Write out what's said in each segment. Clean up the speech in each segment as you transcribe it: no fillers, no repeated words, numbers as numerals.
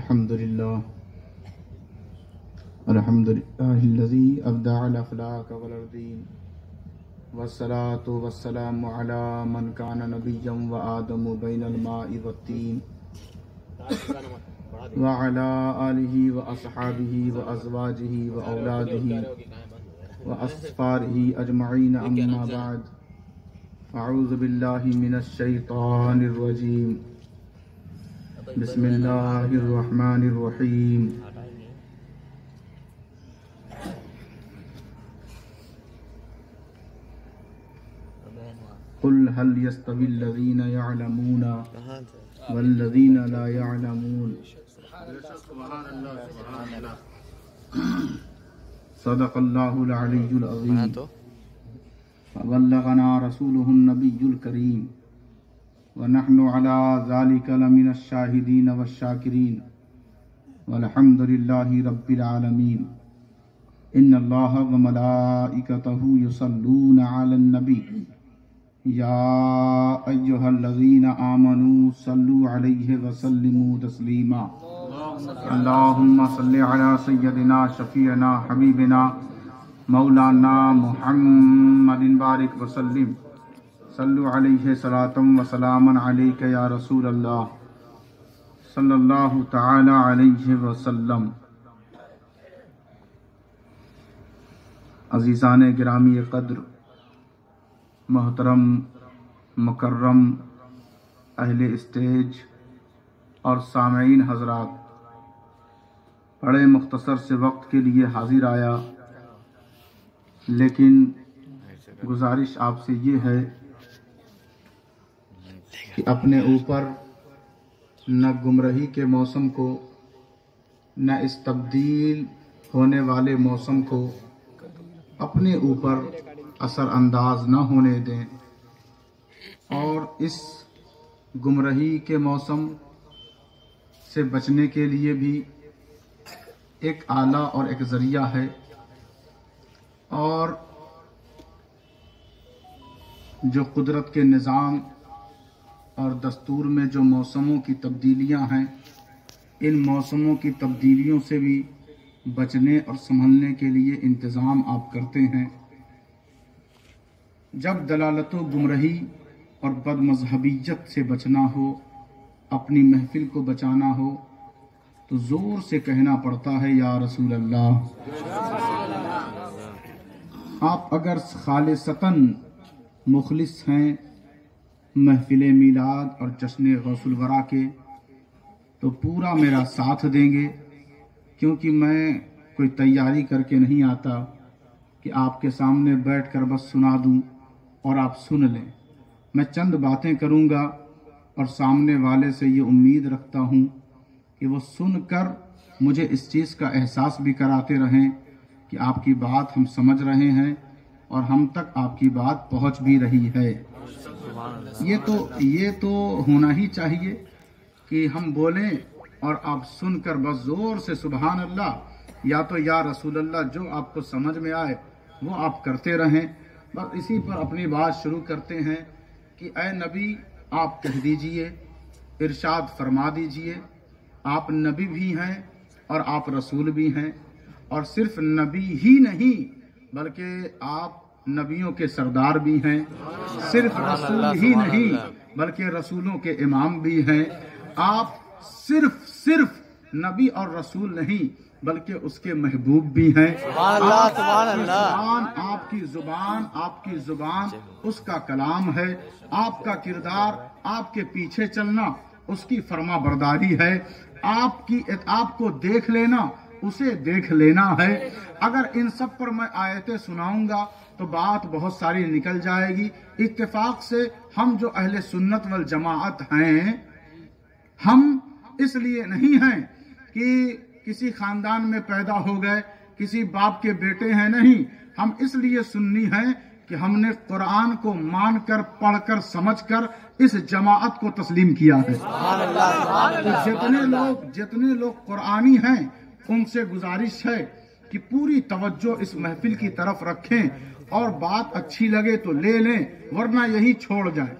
الحمد لله الذي أبدع الأفلاك والأرضين والصلاة والسلام على من كان نبيا وآدم بين الماء والطين وعلى آله وأصحابه وأزواجه وأولاده وأصفاره أجمعين أما بعد أعوذ بالله من الشيطان الرجيم بسم الله الرحمن الرحيم قل هل يستوي الذين يعلمون والذين لا يعلمون صدق الله العلي العظيم وبلغنا رسوله النبي الكريم ونحن على ذلك لمن الشاهدين والشاكرين والحمد لله رب العالمين إن الله وملائكته يصلون على النبي يا أيها الذين آمنوا صلوا عليه وسلموا تسليما اللهم صل على سيدنا شفيعنا حبيبنا مولانا محمد بارك وسلم صلوا علیہ صلاۃ و سلام علیک یا رسول اللہ صلی اللہ تعالی علیہ وسلم۔ عزیزان گرامی قدر، محترم مکرم اہل اسٹیج اور سامعین حضرات، بڑے مختصر سے وقت کے لیے حاضر آیا، لیکن گزارش آپ سے یہ ہے کہ اپنے اوپر نہ گمراہی کے موسم کو، نہ اس تبدیل ہونے والے موسم کو اپنے اوپر اثر انداز نہ ہونے دیں، اور اس گمراہی کے موسم سے بچنے کے لیے بھی ایک آلہ اور ایک ذریعہ ہے، اور جو قدرت کے نظام اور دستور میں جو موسموں کی تبدیلیاں ہیں، ان موسموں کی تبدیلیوں سے بھی بچنے اور سنبھلنے کے لیے انتظام آپ کرتے ہیں۔ جب دلالت و گمراہی اور بد مذہبیت سے بچنا ہو، اپنی محفل کو بچانا ہو، تو زور سے کہنا پڑتا ہے یا رسول اللہ۔ آپ اگر خالصتاً مخلص ہیں محفل میلاد اور جشن غوث الورا کے، تو پورا میرا ساتھ دیں گے، کیونکہ میں کوئی تیاری کر کے نہیں آتا کہ آپ کے سامنے بیٹھ کر بس سنا دوں اور آپ سن لیں۔ میں چند باتیں کروں گا اور سامنے والے سے یہ امید رکھتا ہوں کہ وہ سن کر مجھے اس چیز کا احساس بھی کراتے رہیں کہ آپ کی بات ہم سمجھ رہے ہیں اور ہم تک آپ کی بات پہنچ بھی رہی ہے۔ یہ تو ہونا ہی چاہیے کہ ہم بولیں اور آپ سن کر بس زور سے سبحان اللہ یا تو یا رسول اللہ، جو آپ کو سمجھ میں آئے وہ آپ کرتے رہیں۔ بس اسی پر اپنی بات شروع کرتے ہیں کہ اے نبی آپ کہہ دیجئے، ارشاد فرما دیجئے، آپ نبی بھی ہیں اور آپ رسول بھی ہیں، اور صرف نبی ہی نہیں بلکہ آپ نبیوں کے سردار بھی ہیں، صرف رسول ہی نہیں بلکہ رسولوں کے امام بھی ہیں۔ آپ صرف نبی اور رسول نہیں بلکہ اس کے محبوب بھی ہیں۔ آپ کی زبان اس کا کلام ہے، آپ کا کردار، آپ کے پیچھے چلنا اس کی فرما برداری ہے، آپ کو دیکھ لینا اسے دیکھ لینا ہے۔ اگر ان سب پر میں آیتیں سناؤں گا تو بات بہت ساری نکل جائے گی۔ اتفاق سے ہم جو اہل سنت والجماعت ہیں، ہم اس لیے نہیں ہیں کہ کسی خاندان میں پیدا ہو گئے، کسی باپ کے بیٹے ہیں، نہیں، ہم اس لیے سنی ہیں کہ ہم نے قرآن کو مان کر، پڑھ کر، سمجھ کر اس جماعت کو تسلیم کیا ہے۔ جتنے لوگ قرآنی ہیں ان سے گزارش ہے کہ پوری توجہ اس محفل کی طرف رکھیں، اور بات اچھی لگے تو لے لیں ورنہ یہی چھوڑ جائیں۔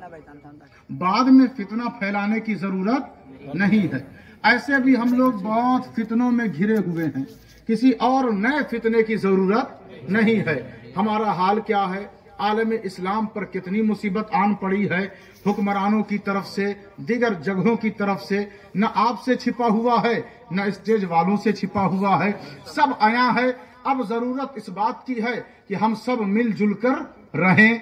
بعد میں فتنہ پھیلانے کی ضرورت نہیں ہے۔ ایسے بھی ہم لوگ بہت فتنوں میں گھرے ہوئے ہیں، کسی اور نئے فتنے کی ضرورت نہیں ہے۔ ہمارا حال کیا ہے؟ عالم اسلام پر کتنی مصیبت آن پڑی ہے، حکمرانوں کی طرف سے، دیگر جگہوں کی طرف سے، نہ آپ سے چھپا ہوا ہے نہ اسٹیج والوں سے چھپا ہوا ہے، سب آیا ہے۔ اب ضرورت اس بات کی ہے کہ ہم سب مل جل کر رہیں،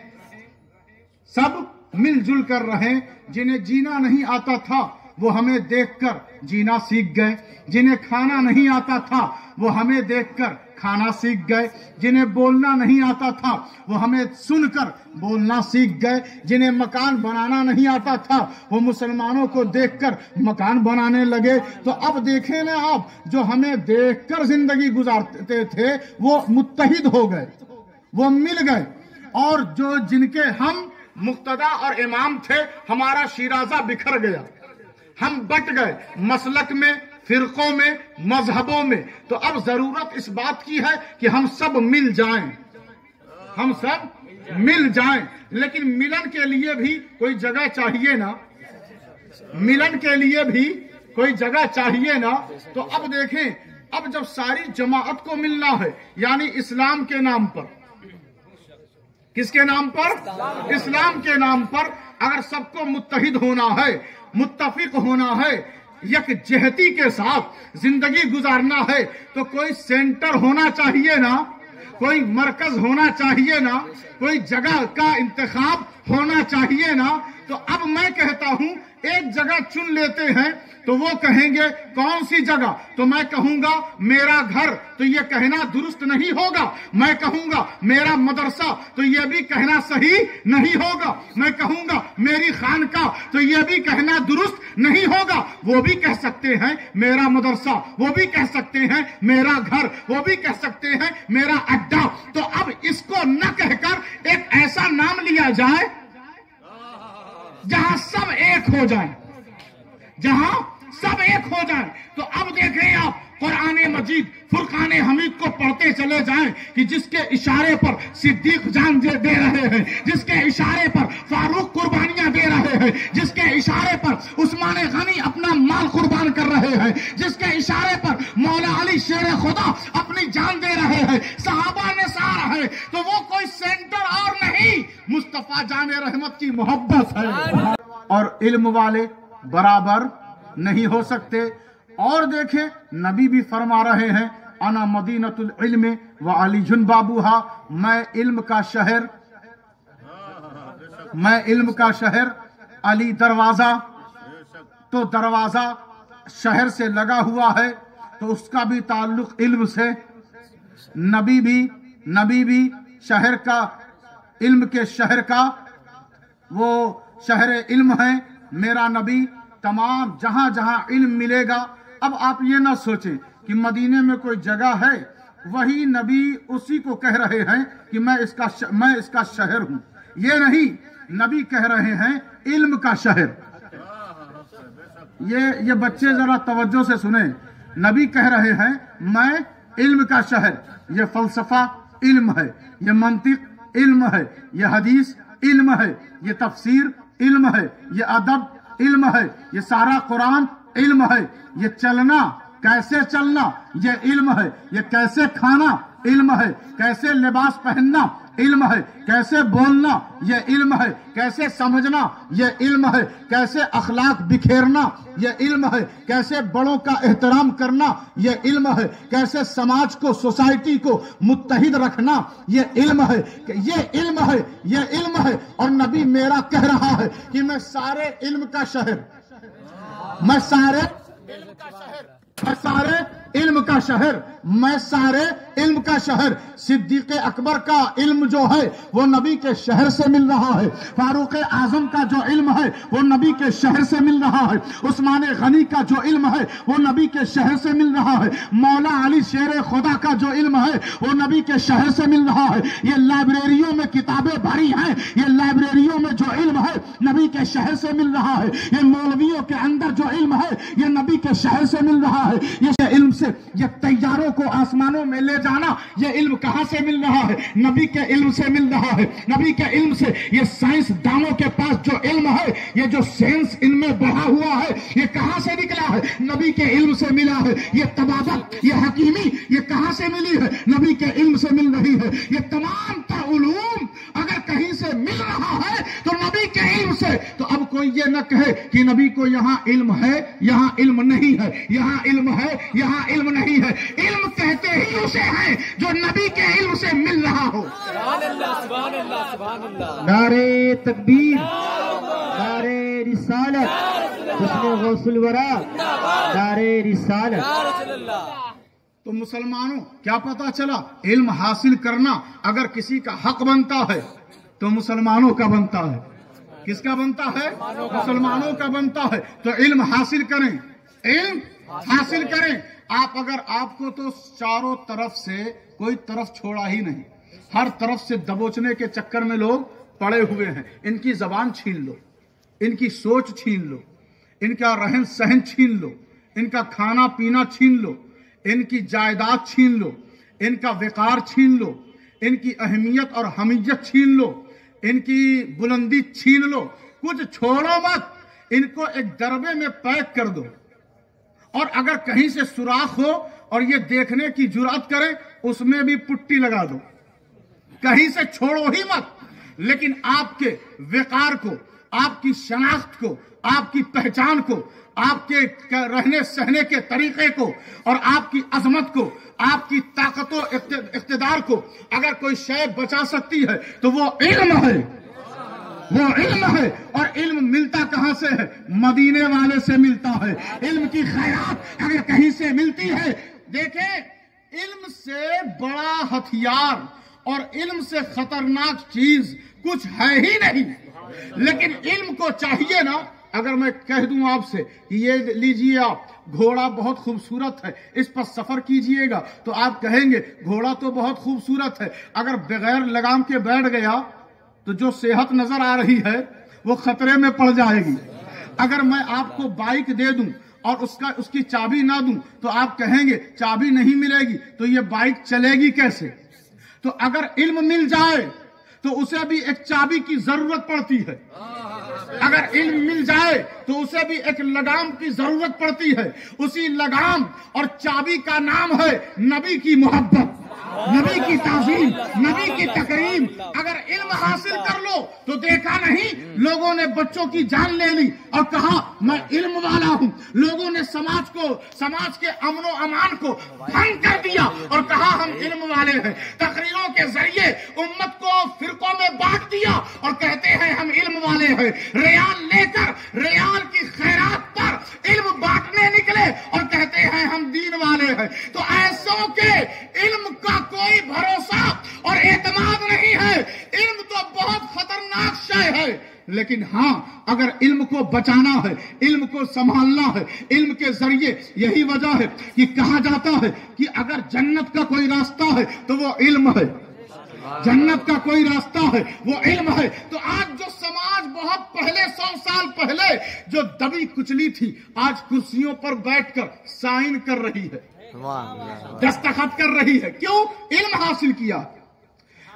سب مل جل کر رہیں۔ جنہیں جینا نہیں آتا تھا وہ ہمیں دیکھ کر جینا سیکھ گئے، جنہیں کھانا نہیں آتا تھا وہ ہمیں دیکھ کر کھانا سیکھ گئے، جنہیں بولنا نہیں آتا تھا وہ ہمیں سن کر بولنا سیکھ گئے، جنہیں مکان بنانا نہیں آتا تھا وہ مسلمانوں کو دیکھ کر مکان بنانے لگے۔ تو اب دیکھیں نا آپ، جو ہمیں دیکھ کر زندگی گزارتے تھے وہ متحد ہو گئے، وہ مل گئے، اور جو جن کے ہم مقتدا اور امام تھے، ہمارا شیرازہ بکھر گیا، ہم بٹ گئے مسلک میں، فرقوں میں، مذہبوں میں۔ تو اب ضرورت اس بات کی ہے کہ ہم سب مل جائیں، ہم سب مل جائیں، لیکن ملن کے لیے بھی کوئی جگہ چاہیے نا، ملن کے لیے بھی کوئی جگہ چاہیے نا۔ تو اب دیکھیں، اب جب ساری جماعت کو ملنا ہے، یعنی اسلام کے نام پر، کس کے نام پر؟ اسلام کے نام پر، اگر سب کو متحد ہونا ہے، متفق ہونا ہے، یک جہتی کے ساتھ زندگی گزارنا ہے، تو کوئی سینٹر ہونا چاہیے نا، کوئی مرکز ہونا چاہیے نا، کوئی جگہ کا انتخاب ہونا چاہیے نا۔ تو اب میں کہتا ہوں ایک جگہ چن لیتے ہیں، تو وہ کہیں گے کون سی جگہ؟ تو میں کہوں گا میرا گھر، تو یہ کہنا درست نہیں ہوگا۔ میں کہوں گا میرا مدرسہ، تو یہ بھی کہنا صحیح نہیں ہوگا۔ میں کہوں گا میری خانقاہ، تو یہ بھی کہنا درست نہیں ہوگا۔ وہ بھی کہہ سکتے ہیں میرا مدرسہ، وہ بھی کہہ سکتے ہیں میرا گھر، وہ بھی کہہ سکتے ہیں میرا اڈا۔ تو اب اس کو نہ کہہ کر ایک ایسا نام لیا جائے جہاں سب ایک ہو جائیں، جہاں سب ایک ہو جائیں۔ تو اب دیکھیں آپ، قرآن مجید فرقان حمید کو پڑھتے چلے جائیں کہ جس کے اشارے پر صدیق جان دے رہے ہیں، جس کے اشارے پر فاروق قربانیاں دے رہے ہیں، جس کے اشارے پر عثمان غنی اپنا مال قربان کر رہے ہیں، جس کے اشارے پر مولا علی شیر خدا اپنی جان دے رہے ہیں، صحابہ نثار ہے، تو وہ کوئی سینٹر اور نہیں، مصطفیٰ جان رحمت کی محبت ہے۔ اور علم والے برابر نہیں ہو سکتے۔ اور دیکھیں نبی بھی فرما رہے ہیں، انا مدینۃ العلم وعلی بابوہا، میں علم کا شہر، میں علم کا شہر، علی دروازہ۔ تو دروازہ شہر سے لگا ہوا ہے، تو اس کا بھی تعلق علم سے۔ نبی بھی شہر کا، علم کے شہر کا وہ شہر علم ہے۔ میرا نبی تمام جہاں جہاں علم ملے گا۔ اب آپ یہ نہ سوچیں کہ مدینے میں کوئی جگہ ہے، وہی نبی اسی کو کہہ رہے ہیں کہ میں اس کا شہر ہوں، یہ نہیں، نبی کہہ رہے ہیں علم کا شہر۔ یہ بچے ذرا توجہ سے سنیں، نبی کہہ رہے ہیں میں علم کا شہر۔ یہ فلسفہ علم ہے، یہ منطق علم ہے، یہ حدیث علم ہے، یہ تفسیر علم ہے، یہ ادب علم ہے، یہ سارا قرآن علم ہے، یہ چلنا، کیسے چلنا یہ علم ہے، یہ کیسے کھانا علم ہے، کیسے لباس پہننا علم ہے، کیسے بولنا یہ علم ہے، کیسے سمجھنا یہ علم ہے، کیسے اخلاق بکھیرنا یہ علم ہے، کیسے بڑوں کا احترام کرنا یہ علم ہے، کیسے سماج کو، سوسائٹی کو متحد رکھنا یہ علم ہے، یہ علم ہے، یہ علم ہے۔ اور نبی میرا کہہ رہا ہے کہ میں سارے علم کا شہر، میں سارے علم کا شہر، میں سارے علم کا شہر، میں سارے علم کا شہر۔ صدیق اکبر کا علم جو ہے وہ نبی کے شہر سے مل رہا ہے، فاروق اعظم کا جو علم ہے وہ نبی کے شہر سے مل رہا ہے، عثمان غنی کا جو علم ہے وہ نبی کے شہر سے مل رہا ہے، مولا علی شیر خدا کا جو علم ہے وہ نبی کے شہر سے مل رہا ہے۔ یہ لائبریریوں میں کتابیں بھری ہیں، یہ لائبریریوں میں جو علم ہے نبی کے شہر سے مل رہا ہے۔ یہ مولویوں کے اندر جو علم ہے یہ نبی نبی کے شہر سے مل رہا ہے، یہ علم سے یہ طیاروں کو آسمانوں میں لے جانا، یہ علم کہاں سے مل رہا ہے؟ نبی کے علم سے مل رہا ہے۔ نبی کے علم سے یہ سائنس دانوں کے پاس جو علم ہے، یہ جو سائنس ان میں بڑھا ہوا ہے، یہ کہاں سے نکلا ہے؟ نبی کے علم سے ملا ہے۔ یہ طبابت، یہ حکیمی، یہ کہاں سے ملی ہے؟ نبی کے علم سے مل رہی ہے۔ یہ تمام تر علوم اگر کہیں سے مل رہا ہے تو نبی کے علم سے۔ تو اب کوئی یہ نہ کہے کہ نبی کو یہاں علم ہے، یہاں علم نہیں ہے، یہاں علم ہے، یہاں علم نہیں ہے۔ علم کہتے ہی اسے ہے جو نبی کے علم سے مل رہا ہو۔ سبحان اللہ، سبحان اللہ، سبحان اللہ۔ نعرے تکبیر، نعرے رسالت، حسن غوث الورا، نعرے رسالت۔ تو مسلمانوں کیا پتا چلا؟ علم حاصل کرنا اگر کسی کا حق بنتا ہے تو مسلمانوں کا بنتا ہے۔ کس کا بنتا ہے؟ مسلمانوں کا بنتا ہے۔ تو علم حاصل کریں، علم حاصل کریں۔ اگر آپ کو تو چاروں طرف سے کوئی طرف چھوڑا ہی نہیں، ہر طرف سے دبوچنے کے چکر میں لوگ پڑے ہوئے ہیں۔ ان کی زبان چھین لو، ان کی سوچ چھین لو، ان کا رہن سہن چھین لو، ان کا کھانا پینا چھین لو، ان کی جائیداد چھین لو، ان کا وقار چھین لو، ان کی اہمیت اور حمیت چھین لو، ان کی بلندی چھین لو، کچھ چھوڑو مت۔ ان کو ایک دربے میں پیک کر دو، اور اگر کہیں سے سوراخ ہو اور یہ دیکھنے کی جرأت کرے اس میں بھی پٹی لگا دو، کہیں سے چھوڑو ہی مت۔ لیکن آپ کے وقار کو، آپ کی شناخت کو، آپ کی پہچان کو، آپ کے رہنے سہنے کے طریقے کو اور آپ کی عظمت کو، آپ کی طاقت و اقتدار کو اگر کوئی شے بچا سکتی ہے تو وہ علم ہے، وہ علم ہے۔ اور علم ملتا کہاں سے ہے؟ مدینے والے سے ملتا ہے۔ علم کی خیرات اگر کہیں سے ملتی ہے، دیکھیں علم سے بڑا ہتھیار اور علم سے خطرناک چیز کچھ ہے ہی نہیں۔ لیکن علم کو چاہیے نا، اگر میں کہہ دوں آپ سے کہ یہ لیجئے آپ گھوڑا بہت خوبصورت ہے، اس پر سفر کیجئے گا، تو آپ کہیں گے گھوڑا تو بہت خوبصورت ہے، اگر بغیر لگام کے بیٹھ گیا تو جو صحت نظر آ رہی ہے وہ خطرے میں پڑ جائے گی۔ اگر میں آپ کو بائک دے دوں اور اس کی چابی نہ دوں تو آپ کہیں گے چابی نہیں ملے گی تو یہ بائک چلے گی کیسے؟ تو اگر علم مل جائے تو اسے بھی ایک چابی کی ضرورت پڑتی ہے، اگر علم مل جائے تو اسے بھی ایک لگام کی ضرورت پڑتی ہے۔ اسی لگام اور چابی کا نام ہے نبی کی محبت، نبی کی تعظیم، نبی کی تکریم۔ اگر علم حاصل کر لو تو دیکھا نہیں لوگوں نے بچوں کی جان لے لی اور کہا میں علم والا ہوں، لوگوں نے سماج کے امن و امان کو بھنگ کر دیا اور کہا ہم علم والے ہیں، تقریروں کے ذریعے امت کو فرقوں میں بانٹ دیا اور کہتے ہیں ہم علم والے ہیں۔ ریال لے کر ریال کی خیرات پر علم بانٹنے نکلے اور کہتے ہیں ہم دین والے ہیں۔ تو ایسوں کے علم کا کوئی بھروسہ اور اعتماد نہیں ہے۔ علم تو بہت خطرناک شے ہے، لیکن ہاں اگر علم کو بچانا ہے، علم کو سنبھالنا ہے، علم کے ذریعے یہی وجہ ہے کہ کہا جاتا ہے کہ اگر جنت کا کوئی راستہ ہے تو وہ علم ہے، جنت کا کوئی راستہ ہے وہ علم ہے۔ تو آج جو سماج بہت پہلے 100 سال پہلے جو دبی کچلی تھی، آج کرسیوں پر بیٹھ کر سائن کر رہی ہے، دستخط کر رہی ہے۔ کیوں؟ علم حاصل کیا۔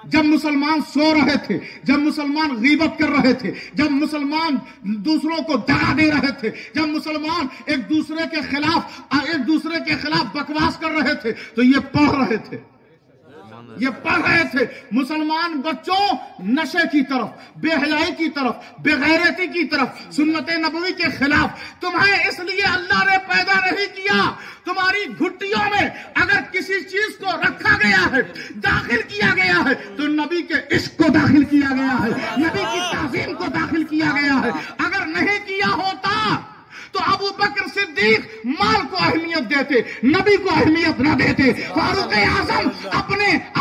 جب مسلمان سو رہے تھے، جب مسلمان غیبت کر رہے تھے، جب مسلمان دوسروں کو دگا دے رہے تھے، جب مسلمان ایک دوسرے کے خلاف بکواس کر رہے تھے تو یہ پڑھ رہے تھے، یہ پڑھ رہے تھے۔ مسلمان بچوں نشے کی طرف، بے حیائی کی طرف، بے غیرتی کی طرف، سنت نبوی کے خلاف۔ تمہیں اس لیے اللہ نے پیدا نہیں کیا۔ تمہاری گھٹیوں میں اگر کسی چیز کو رکھا گیا ہے، داخل کیا گیا ہے، تو نبی کے عشق کو داخل کیا گیا ہے، نبی کی تعظیم کو داخل کیا گیا ہے۔ اگر نہیں کیا ہوتا تو ابو بکر صدیق مال کو اہمیت دیتے، نبی کو اہمیت نہ دیتے۔ فاروق اعظم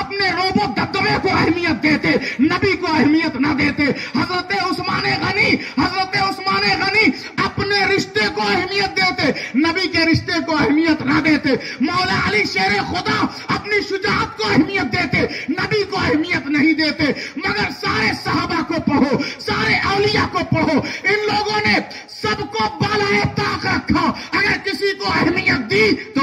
اپنے روب و دبدبے کو اہمیت دیتے، نبی کو اہمیت نہ دیتے۔ حضرت عثمان غنی اپنے رشتے کو اہمیت دیتے، نبی کے رشتے کو اہمیت نہ دیتے۔ مولا علی شیر خدا اپنی شجاعت کو اہمیت دیتے، نبی کو اہمیت نہیں دیتے۔ مگر سارے صحابہ کو پڑھو، سارے اولیاء کو پڑھو، ان لوگوں نے سب کو بالائے طاق رکھا۔ اگر کسی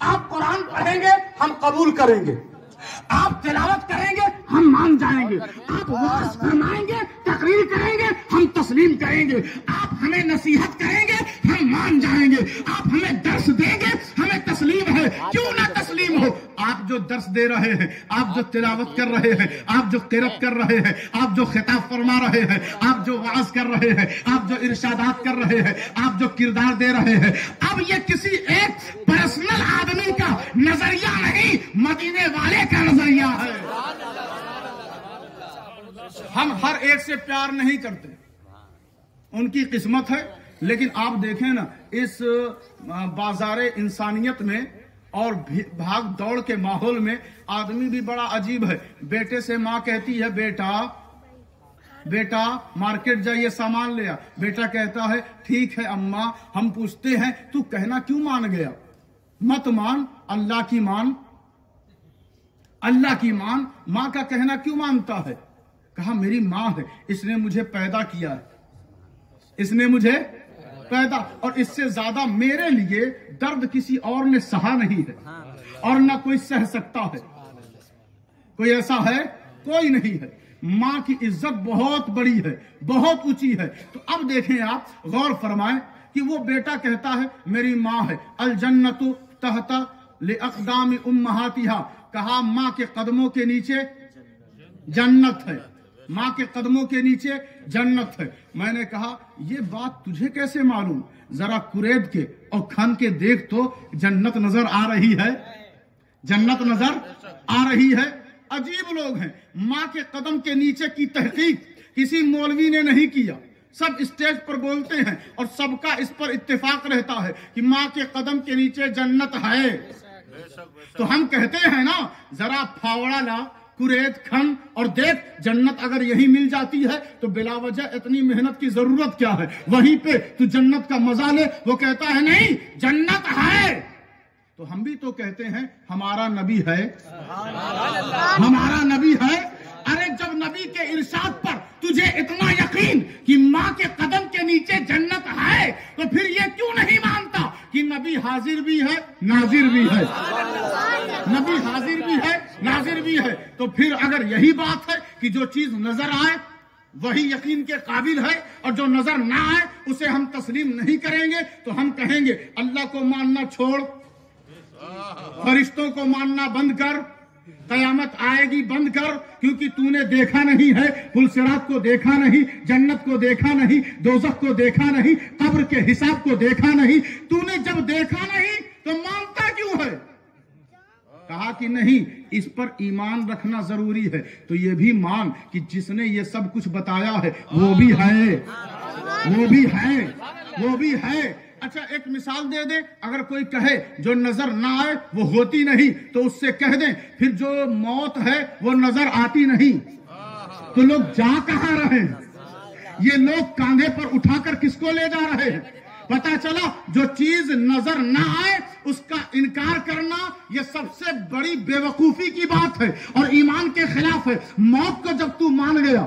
آپ قرآن پڑھیں گے ہم قبول کریں گے، آپ تلاوت کریں گے ہم مان جائیں گے، آپ وعظ فرمائیں گے تقریر کریں گے ہم تسلیم کریں گے، آپ ہمیں نصیحت کریں گے ہم مان جائیں گے، آپ ہمیں درس دیں گے ہمیں تسلیم ہے، کیوں نہ تسلیم ہو۔ آپ جو درس دے رہے ہیں، آپ جو تلاوت کر رہے ہیں، آپ جو قرات کر رہے ہیں، آپ جو خطاب فرما رہے ہیں، آپ جو وعظ کر رہے ہیں، آپ جو ارشادات کر رہے ہیں، آپ جو کردار دے رہے ہیں، اب یہ کسی ایک پرسنل آدمی کا نظریہ نہیں، مدینے والے کا نظریہ ہے۔ ہم ہر ایک سے پیار نہیں کرتے، ان کی قسمت ہے، لیکن آپ دیکھیں نا اس بازار انسانیت میں اور بھاگ دوڑ کے ماحول میں آدمی بھی بڑا عجیب ہے۔ بیٹے سے ماں کہتی ہے بیٹا مارکیٹ جائیے سامان لے آ، بیٹا کہتا ہے ٹھیک ہے اماں، ہم پوچھتے ہیں تو کہنا کیوں مان گیا؟ مت مان، اللہ کی مان، اللہ کی مان، ماں کا کہنا کیوں مانتا ہے؟ کہا میری ماں ہے، اس نے مجھے پیدا کیا ہے، اس نے مجھے پیدا، اور اس سے زیادہ میرے لیے درد کسی اور نے سہا نہیں ہے اور نہ کوئی سہ سکتا ہے، کوئی ایسا ہے کوئی نہیں ہے۔ ماں کی عزت بہت بڑی ہے، بہت اونچی ہے۔ تو اب دیکھیں آپ غور فرمائیں کہ وہ بیٹا کہتا ہے میری ماں ہے، الجنت تحت لاقدام امہاتھا، کہا ماں کے قدموں کے نیچے جنت ہے، ماں کے قدموں کے نیچے جنت ہے۔ میں نے کہا یہ بات تجھے کیسے معلوم؟ ذرا قرید کے اور کھن کے دیکھ تو جنت نظر آ رہی ہے، جنت نظر آ رہی ہے۔ عجیب لوگ ہیں، ماں کے قدم کے نیچے کی تحقیق کسی مولوی نے نہیں کیا، سب اسٹیج پر بولتے ہیں اور سب کا اس پر اتفاق رہتا ہے کہ ماں کے قدم کے نیچے جنت ہے۔ تو ہم کہتے ہیں نا ذرا پھاوڑا لا، قرید کھن اور دیکھ، جنت اگر یہی مل جاتی ہے تو بلا وجہ اتنی محنت کی ضرورت کیا ہے؟ وہیں پہ تو جنت کا مزہ لے۔ وہ کہتا ہے نہیں جنت ہے، تو ہم بھی تو کہتے ہیں ہمارا نبی ہے، ہمارا نبی ہے۔ ارے جب نبی کے ارشاد پر تجھے اتنا یقین کہ ماں کے قدم کے نیچے جنت ہے، تو پھر یہ کیوں نہیں مانتا کہ نبی حاضر بھی ہے ناظر بھی ہے؟ نبی حاضر بھی ہے ناظر بھی ہے، تو پھر اگر یہی بات ہے کہ جو چیز نظر آئے وہی یقین کے قابل ہے اور جو نظر نہ آئے اسے ہم تسلیم نہیں کریں گے، تو ہم کہیں گے اللہ کو ماننا چھوڑ، فرشتوں کو ماننا بند کر، قیامت آئے گی بند کر، کیونکہ تو نے دیکھا نہیں ہے، پل صراط کو دیکھا نہیں، جنت کو دیکھا نہیں، دوزخ کو دیکھا نہیں، قبر کے حساب کو دیکھا نہیں۔ تو نے جب دیکھا نہیں تو مانتا کیوں ہے؟ کہا کہ نہیں، اس پر ایمان رکھنا ضروری ہے، تو یہ بھی مان کہ جس نے یہ سب کچھ بتایا ہے وہ بھی ہے، وہ بھی ہے، وہ بھی ہے۔ اچھا ایک مثال دے دیں، اگر کوئی کہے جو نظر نہ آئے وہ ہوتی نہیں، تو اس سے کہہ دیں پھر جو موت ہے وہ نظر آتی نہیں، تو لوگ جا کہاں رہے ہیں؟ یہ لوگ کاندھے پر اٹھا کر کس کو لے جا رہے ہیں؟ پتا چلا جو چیز نظر نہ آئے اس کا انکار کرنا یہ سب سے بڑی بے وقوفی کی بات ہے اور ایمان کے خلاف ہے۔ موت کو جب تو مان گیا،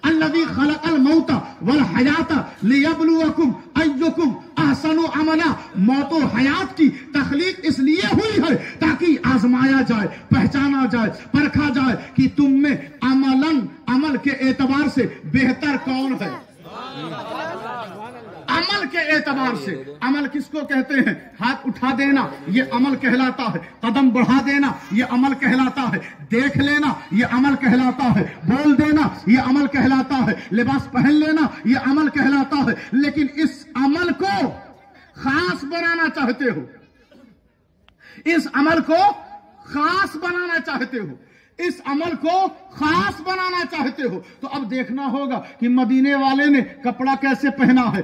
الذی خلق الموت والحیات لیبلوکم ایکم احسن عملا، موت و حیات کی تخلیق اس لیے ہوئی ہے تاکہ آزمایا جائے، پہچانا جائے، پرکھا جائے کہ تم میں عمل کے اعتبار سے بہتر کون ہے۔ عمل کے اعتبار سے، عمل کس کو کہتے ہیں؟ ہاتھ اٹھا دینا یہ عمل کہلاتا ہے، قدم بڑھا دینا یہ عمل کہلاتا ہے، دیکھ لینا یہ عمل کہلاتا ہے، بول دینا یہ عمل کہلاتا ہے، لباس پہن لینا یہ عمل کہلاتا ہے۔ لیکن اس عمل کو خاص بنانا چاہتے ہو، اس عمل کو خاص بنانا چاہتے ہو، اس عمل کو خاص بنانا چاہتے ہو، تو اب دیکھنا ہوگا کہ مدینے والے نے کپڑا کیسے پہنا ہے۔